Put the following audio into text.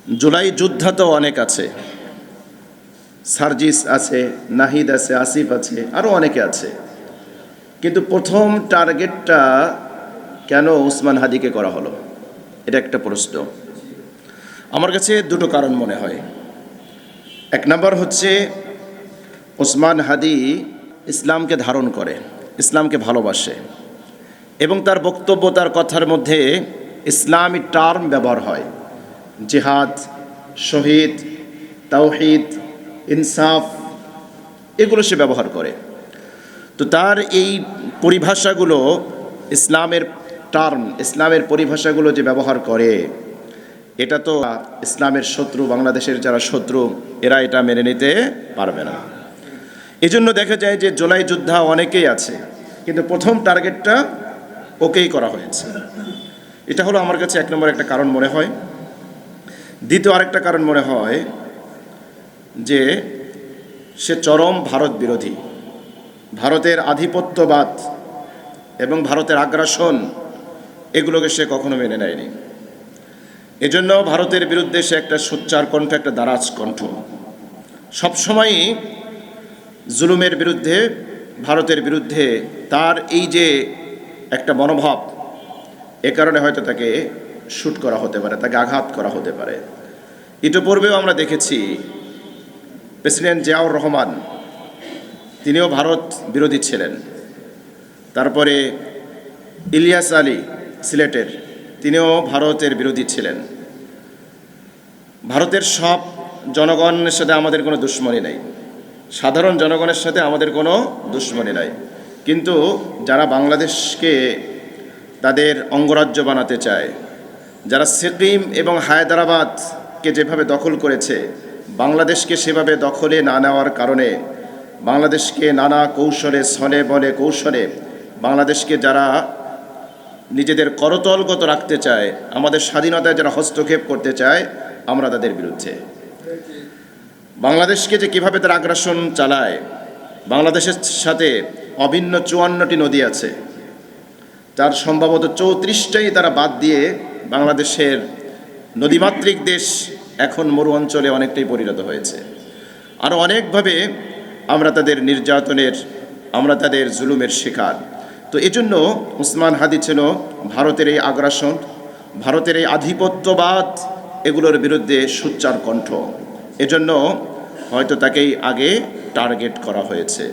জুলাই যোদ্ধা তো অনেক আছে, সার্জিস আছে, নাহিদ আছে, আসিফ আছে, আরও অনেকে আছে। কিন্তু প্রথম টার্গেটটা কেন ওসমান হাদিকে করা হলো, এটা একটা প্রশ্ন। আমার কাছে দুটো কারণ মনে হয়। এক নম্বর হচ্ছে, ওসমান হাদি ইসলামকে ধারণ করে, ইসলামকে ভালোবাসে, এবং তার বক্তব্য, তার কথার মধ্যে ইসলামী টার্ম ব্যবহার হয়। জিহাদ, শহীদ, তাওহীদ, ইনসাফ, এগুলো সে ব্যবহার করে। তো তার এই পরিভাষাগুলো, ইসলামের টার্ম, ইসলামের পরিভাষাগুলো যে ব্যবহার করে, এটা তো ইসলামের শত্রু, বাংলাদেশের যারা শত্রু, এরা এটা মেনে নিতে পারবে না। এজন্য দেখা যায় যে জুলাই যোদ্ধা অনেকেই আছে, কিন্তু প্রথম টার্গেটটা ওকেই করা হয়েছে। এটা হলো আমার কাছে এক নম্বর একটা কারণ মনে হয়। দ্বিতীয় আরেকটা কারণ মনে হয় যে সে চরম ভারত বিরোধী, ভারতের আধিপত্যবাদ এবং ভারতের আগ্রাসন, এগুলোকে সে কখনো মেনে নেয়নি। এজন্য ভারতের বিরুদ্ধে সে একটা সোচ্চার কণ্ঠ, একটা দারাজ কণ্ঠ। সবসময়ই জুলুমের বিরুদ্ধে, ভারতের বিরুদ্ধে তার এই যে একটা মনোভাব, এ কারণে হয়তো তাকে শ্যুট করা হতে পারে, তাকে আঘাত করা হতে পারে। ইতিপূর্বেও আমরা দেখেছি প্রেসিডেন্ট জিয়াউর রহমান, তিনিও ভারত বিরোধী ছিলেন। তারপরে ইলিয়াস আলী সিলেটের, তিনিও ভারতের বিরোধী ছিলেন। ভারতের সব জনগণের সাথে আমাদের কোনো দুশ্মনী নাই, সাধারণ জনগণের সাথে আমাদের কোনো দুশ্মনী নাই। কিন্তু যারা বাংলাদেশকে তাদের অঙ্গরাজ্য বানাতে চায়, যারা সিকিম এবং হায়দ্রাবাদকে যেভাবে দখল করেছে, বাংলাদেশকে সেভাবে দখলে না নেওয়ার কারণে বাংলাদেশকে নানা কৌশলে, ছলে বলে কৌশলে বাংলাদেশকে যারা নিজেদের করতলগত রাখতে চায়, আমাদের স্বাধীনতায় যারা হস্তক্ষেপ করতে চায়, আমরা তাদের বিরুদ্ধে। বাংলাদেশকে যে কীভাবে তারা আগ্রাসন চালায়, বাংলাদেশের সাথে অভিন্ন 54টি নদী আছে, তার সম্ভবত 34টাই তারা বাদ দিয়ে বাংলাদেশের নদীমাতৃক দেশ এখন মরু অঞ্চলে অনেকটাই পরিণত হয়েছে। আরও অনেকভাবে আমরা তাদের নির্যাতনের, আমরা তাদের জুলুমের শিকার। তো এজন্য ওসমান হাদি ছিল ভারতের এই আগ্রাসন, ভারতের এই আধিপত্যবাদ, এগুলোর বিরুদ্ধে সোচ্চার কণ্ঠ। এজন্য হয়তো তাকেই আগে টার্গেট করা হয়েছে।